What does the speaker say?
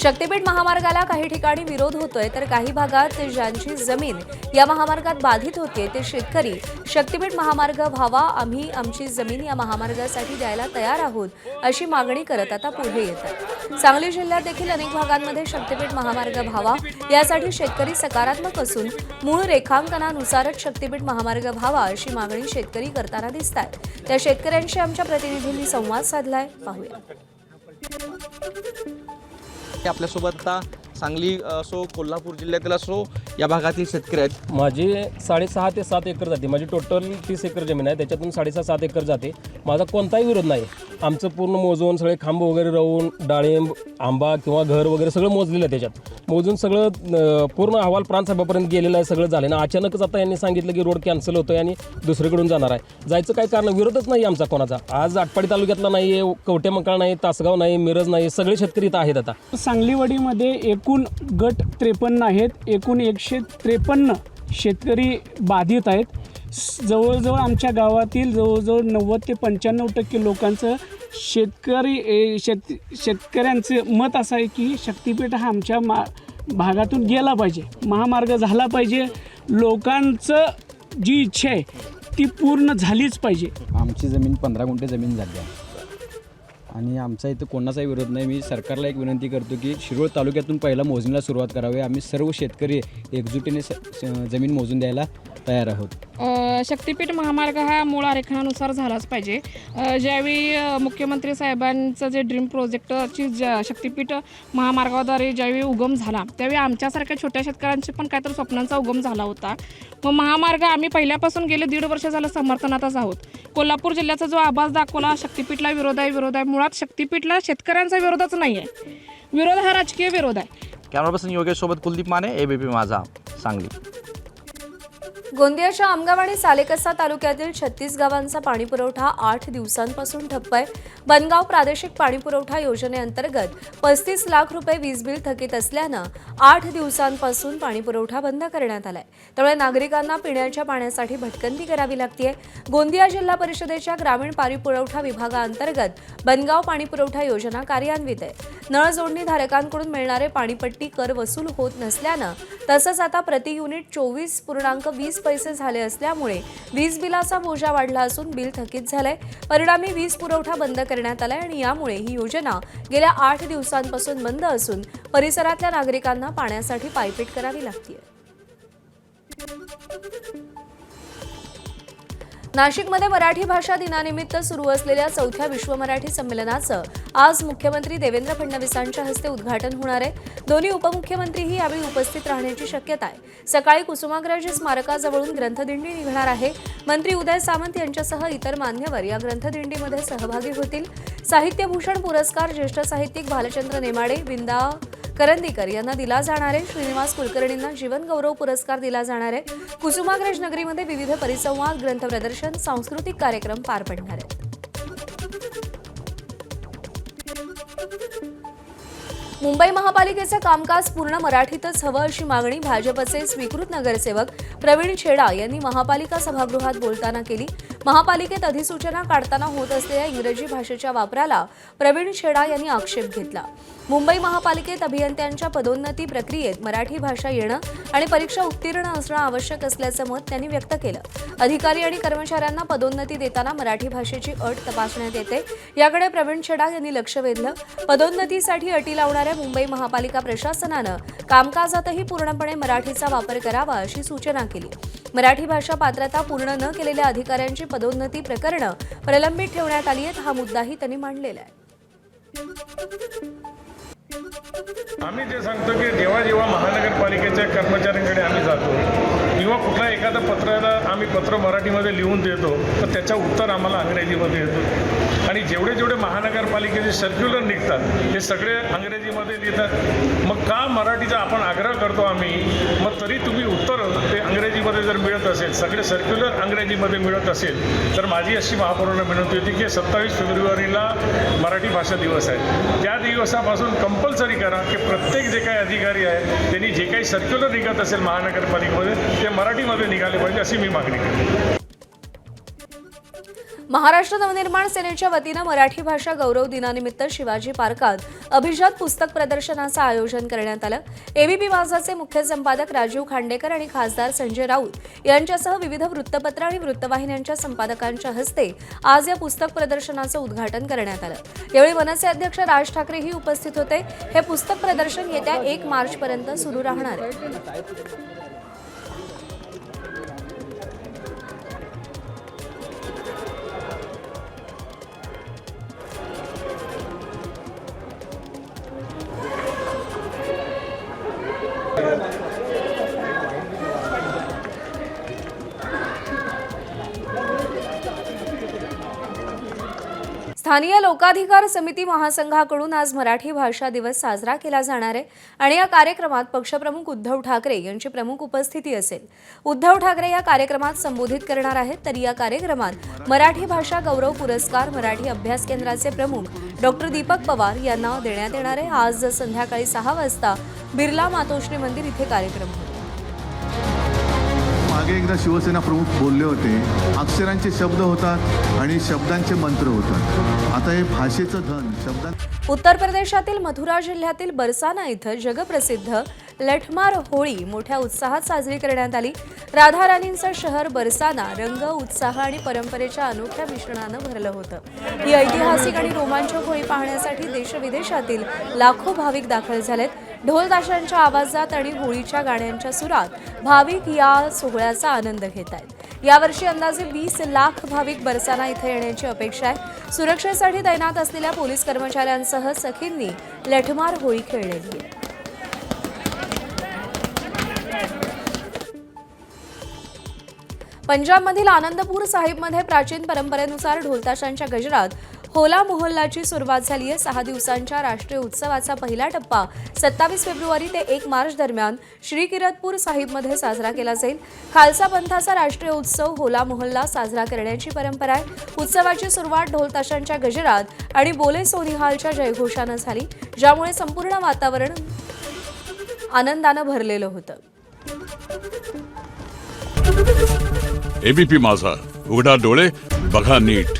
शक्तीपीठ महामार्गाला काही ठिकाणी विरोध होतोय तर काही भागात ज्यांची जमीन या महामार्गात बाधित होते ते शेतकरी शक्तीपीठ महामार्ग व्हावा, आम्ही आमची जमीन या महामार्गासाठी द्यायला तयार आहोत अशी मागणी करत आता पुढे येतात। सांगली जिल्ह्यात देखील अनेक भागांमध्ये शक्तीपीठ महामार्ग व्हावा यासाठी शेतकरी सकारात्मक असून मूळ रेखांकनानुसारच शक्तीपीठ महामार्ग व्हावा अशी मागणी शेतकरी करताना दिसतात। त्या शेतकऱ्यांशी आमच्या प्रतिनिधींनी संवाद साधलाय, पाहूया। आपल्यासोबत आता सांगली असो, कोल्हापूर जिल्ह्यातील असो या भागातील शेतकरी आहेत। माझी 6.5 ते 7 एकर जाते। माझी टोटल 30 एकर जमीन आहे, त्याच्यातून 6.5-7 एकर जाते। माझा कोणताही विरोध नाही। आमचं पूर्ण मोजून सगळे खांब वगैरे राहून डाळिंब, आंबा किंवा घर वगैरे सगळं मोजलेलं आहे। त्याच्यात मोजून सगळं पूर्ण अहवाल प्रांतसभापर्यंत गेलेला आहे, सगळं झालं ना। अचानकच आता यांनी सांगितलं की रोड कॅन्सल होतोय आणि दुसरीकडून जाणार आहे। जायचं काय कारण, विरोधच नाही आमचा कोणाचा। आज आटपाडी तालुक्यातला नाही आहे, कवठेमंकाळ नाही, तासगाव नाही, मिरज नाही, सगळे शेतकरी इथं आहेत। आता सांगलीवाडीमध्ये एकूण गट 53 आहेत। एकूण 153 शेतकरी बाधित आहेत। जवळजवळ आमच्या गावातील जवळजवळ 90 ते 95% लोकांचं शेतकऱ्यांचं मत असं आहे की शक्तीपीठ हा आमच्या भागातून गेला पाहिजे, महामार्ग झाला पाहिजे। लोकांचं जी इच्छा आहे ती पूर्ण झालीच पाहिजे। आमची जमीन 15 गुंठे जमीन झाली आहे आणि आमचा इथं कोणाचाही विरोध नाही। मी सरकारला एक विनंती करतो की शिरोळ तालुक्यातून पहिला मोजणीला सुरुवात करावी। आम्ही सर्व शेतकरी एकजुटीने जमीन मोजून द्यायला तयार आहोत। शक्तीपीठ महामार्ग हा मूळ आरेखनानुसार झालाच पाहिजे। ज्यावेळी मुख्यमंत्री साहेबांचं जे ड्रीम प्रोजेक्टची शक्तीपीठ महामार्गाद्वारे ज्यावेळी उगम झाला त्यावेळी आमच्यासारख्या छोट्या शेतकऱ्यांचे पण काहीतरी स्वप्नांचा उगम झाला होता। मग महामार्ग आम्ही पहिल्यापासून गेले 1.5 वर्ष झालं समर्थनातच आहोत। कोल्हापूर जिल्ह्याचा जो आभास दाखवला शक्तीपीठला विरोध आहे, मुळात शक्तीपीठला शेतकऱ्यांचा विरोधच नाही आहे, विरोध हा राजकीय विरोध आहे। कॅमेरा पर्सन योगेश सोबत कुलदीप माने, एबीपी माझा, सांगली। गोंदियाच्या आमगाव आणि सालेकसा तालुक्यातील 36 गावांचा पाणीपुरवठा 8 दिवसांपासून ठप्प आहे। बनगाव प्रादेशिक पाणीपुरवठा योजनेअंतर्गत 35 लाख रुपये वीज बिल थकीत असल्यानं 8 दिवसांपासून पाणीपुरवठा बंद करण्यात आलाय। त्यामुळे नागरिकांना पिण्याच्या पाण्यासाठी भटकंती करावी लागतेय। गोंदिया जिल्हा परिषदेच्या ग्रामीण पाणीपुरवठा विभागाअंतर्गत बनगाव पाणीपुरवठा योजना कार्यान्वित आहे। नळ जोडणी धारकांकडून मिळणारे पाणीपट्टी कर वसूल होत नसल्यानं तसंच आता प्रति युनिट 24.20 पैसे झाले असल्यामुळे वीज बिलाचा बोजा वाढला असून बिल थकीत झालंय। परिणामी वीज पुरवठा बंद करण्यात आलाय आणि यामुळे ही योजना गेल्या 8 दिवसांपासून बंद असून परिसरातल्या नागरिकांना पाण्यासाठी पायपीट करावी लागतेय। नाशिकमध्ये मराठी भाषा दिनानिमित्त सुरू असलेल्या 4थ्या विश्व मराठी संमेलनाचं आज मुख्यमंत्री देवेंद्र फडणवीसांच्या हस्ते उद्घाटन होणार आहे। दोन्ही उपमुख्यमंत्रीही यावेळी उपस्थित राहण्याची शक्यता आहे। सकाळी कुसुमाग्रज स्मारकाजवळून ग्रंथदिंडी निघणार आहे। मंत्री उदय सामंत यांच्यासह इतर मान्यवर या ग्रंथदिंडीमध्ये सहभागी होतील। साहित्यभूषण पुरस्कार ज्येष्ठ साहित्यिक भालचंद्र नेमाडे, विंदा करंदीकर यांना दिला जाणार आहे। श्रीनिवास कुलकर्णींना जीवनगौरव पुरस्कार दिला जाणार आहे। कुसुमाग्रज नगरीमध्ये विविध परिसंवाद, ग्रंथ प्रदर्शन, सांस्कृतिक कार्यक्रम पार पडणार आहेत। मुंबई महापालिकेचं कामकाज पूर्ण मराठीतच हवं अशी मागणी भाजपचे स्वीकृत नगरसेवक प्रवीण छेडा यांनी महापालिका सभागृहात बोलताना केली। महापालिकेत अधिसूचना काढताना होत असलेल्या इंग्रजी भाषेच्या वापराला प्रवीण छेडा यांनी आक्षेप घेतला। मुंबई महापालिकेत अभियंत्यांच्या पदोन्नती प्रक्रियेत मराठी भाषा येणं आणि परीक्षा उत्तीर्ण असणं आवश्यक असल्याचं मत त्यांनी व्यक्त केलं। अधिकारी आणि कर्मचाऱ्यांना पदोन्नती देताना मराठी भाषेची अट तपासण्यात येते, याकडे प्रवीण छेडा यांनी लक्ष वेधलं। पदोन्नतीसाठी अटी लावणाऱ्या मुंबई महापालिका प्रशासनानं कामकाजातही पूर्णपणे मराठीचा वापर करावा अशी सूचना केली। मराठी भाषा पात्रता पूर्ण न केलेल्या अधिकाऱ्यांची पदोन्नती प्रकरणं प्रलंबित ठेवण्यात आली आहेत, हा मुद्दाही त्यांनी मांडलेला आहे। आम्ही जे सांगतो की जेव्हा महानगरपालिकेच्या कर्मचाऱ्यांकडे आम्ही जातो किंवा कुठल्या एखाद्या पत्राला आम्ही पत्र मराठीमध्ये लिहून देतो तर त्याचं उत्तर आम्हाला अंग्रेजीमध्ये येतो आणि जेवढे महानगरपालिकेचे सर्क्युलर निघतात ते सगळे अंग्रेजीमध्ये लिहितात। मग का मराठीचा आपण आग्रह करतो आम्ही, मग तरी तुम्ही उत्तर ते अंग्रेजीमध्ये जर मिळत असेल, सगळे सर्क्युलर अंग्रेजीमध्ये मिळत असेल तर माझी अशी महापौरांना विनंती होती की 27 फेब्रुवारीला मराठी भाषा दिवस आहे, त्या दिवसापासून कंपल्सरी करा की प्रत्येक जे काही अधिकारी आहेत त्यांनी जे काही सर्क्युलर निघत असेल महानगरपालिकेमध्ये ते मराठीमध्ये निघाले पाहिजे अशी मी मागणी केली। महाराष्ट्र नवनिर्माण सेनेच्या वतीनं मराठी भाषा गौरव दिनानिमित्त शिवाजी पार्कात अभिजात पुस्तक प्रदर्शनाचं आयोजन करण्यात आलं. एबीपी माझाचे मुख्य संपादक राजीव खांडेकर आणि खासदार संजय राऊत यांच्यासह विविध वृत्तपत्र आणि वृत्तवाहिन्यांच्या संपादकांच्या हस्ते आज या पुस्तक प्रदर्शनाचं उद्घाटन करण्यात आलं. यावेळी मनसे अध्यक्ष राज ठाकरेही उपस्थित होते. हे पुस्तक प्रदर्शन येत्या 1 मार्चपर्यंत सुरू राहणार आहे. स्थानीय लोकाधिकार समिती महासंघाकडून आज मराठी भाषा दिवस साजरा केला जाणार आहे आणि या कार्यक्रमात पक्षप्रमुख उद्धव ठाकरे यांची प्रमुख उपस्थिती असेल. उद्धव ठाकरे या कार्यक्रमात संबोधित करणार आहेत. तर या कार्यक्रमात मराठी भाषा गौरव पुरस्कार मराठी अभ्यास केंद्राचे प्रमुख डॉक्टर दीपक पवार यांना देण्यात येणार आहे. आज संध्याकाळी 6 वाजता बिर्ला मातोश्री मंदिर इथे कार्यक्रम होईल. मागे एकदा शिवसेना प्रमुख बोलले होते, अक्षरांचे शब्द होतात आणि शब्दांचे मंत्र होतात. आता हे भाषेचं धन शब्दां. उत्तर प्रदेशातील मथुरा जिल्ह्यातील बरसाना इथं जगप्रसिद्ध लठमार होळी मोठ्या उत्साहात साजरी करण्यात आली. राधाराणींचं शहर बरसाना रंग, उत्साह आणि परंपरेच्या अनोख्या मिश्रणानं भरलं होतं. ही ऐतिहासिक आणि रोमांचक होळी पाहण्यासाठी देशविदेशातील लाखो भाविक दाखल झालेत. ढोल ताशांच्या आवाजात आणि होळीच्या गाण्यांच्या सुरात भाविक या सोहळ्याचा आनंद घेत आहेत. यावर्षी अंदाजे 20 लाख भाविक बरसाना इथे येण्याची अपेक्षा आहे. सुरक्षेसाठी तैनात असलेल्या पोलीस कर्मचाऱ्यांसह सखींनी लठमार होळी खेळलेली आहे. पंजाबमधील आनंदपूर साहिबमध्ये प्राचीन परंपरेनुसार ढोलताशांच्या गजरात होला मोहल्लाची सुरुवात झाली आहे. 6 दिवसांच्या राष्ट्रीय उत्सवाचा पहिला टप्पा 27 फेब्रुवारी ते 1 मार्च दरम्यान श्रीकिरतपूर साहिबमध्ये साजरा केला जाईल. खालसा पंथाचा राष्ट्रीय उत्सव होला मोहल्ला साजरा करण्याची परंपरा आहे. उत्सवाची सुरुवात ढोलताशांच्या गजरात आणि बोले सोनिहालच्या जयघोषानं झाली, ज्यामुळे संपूर्ण वातावरण आनंदानं भरलेलं होतं. एबीपी माझा, उघडा डोळे बघा नीट.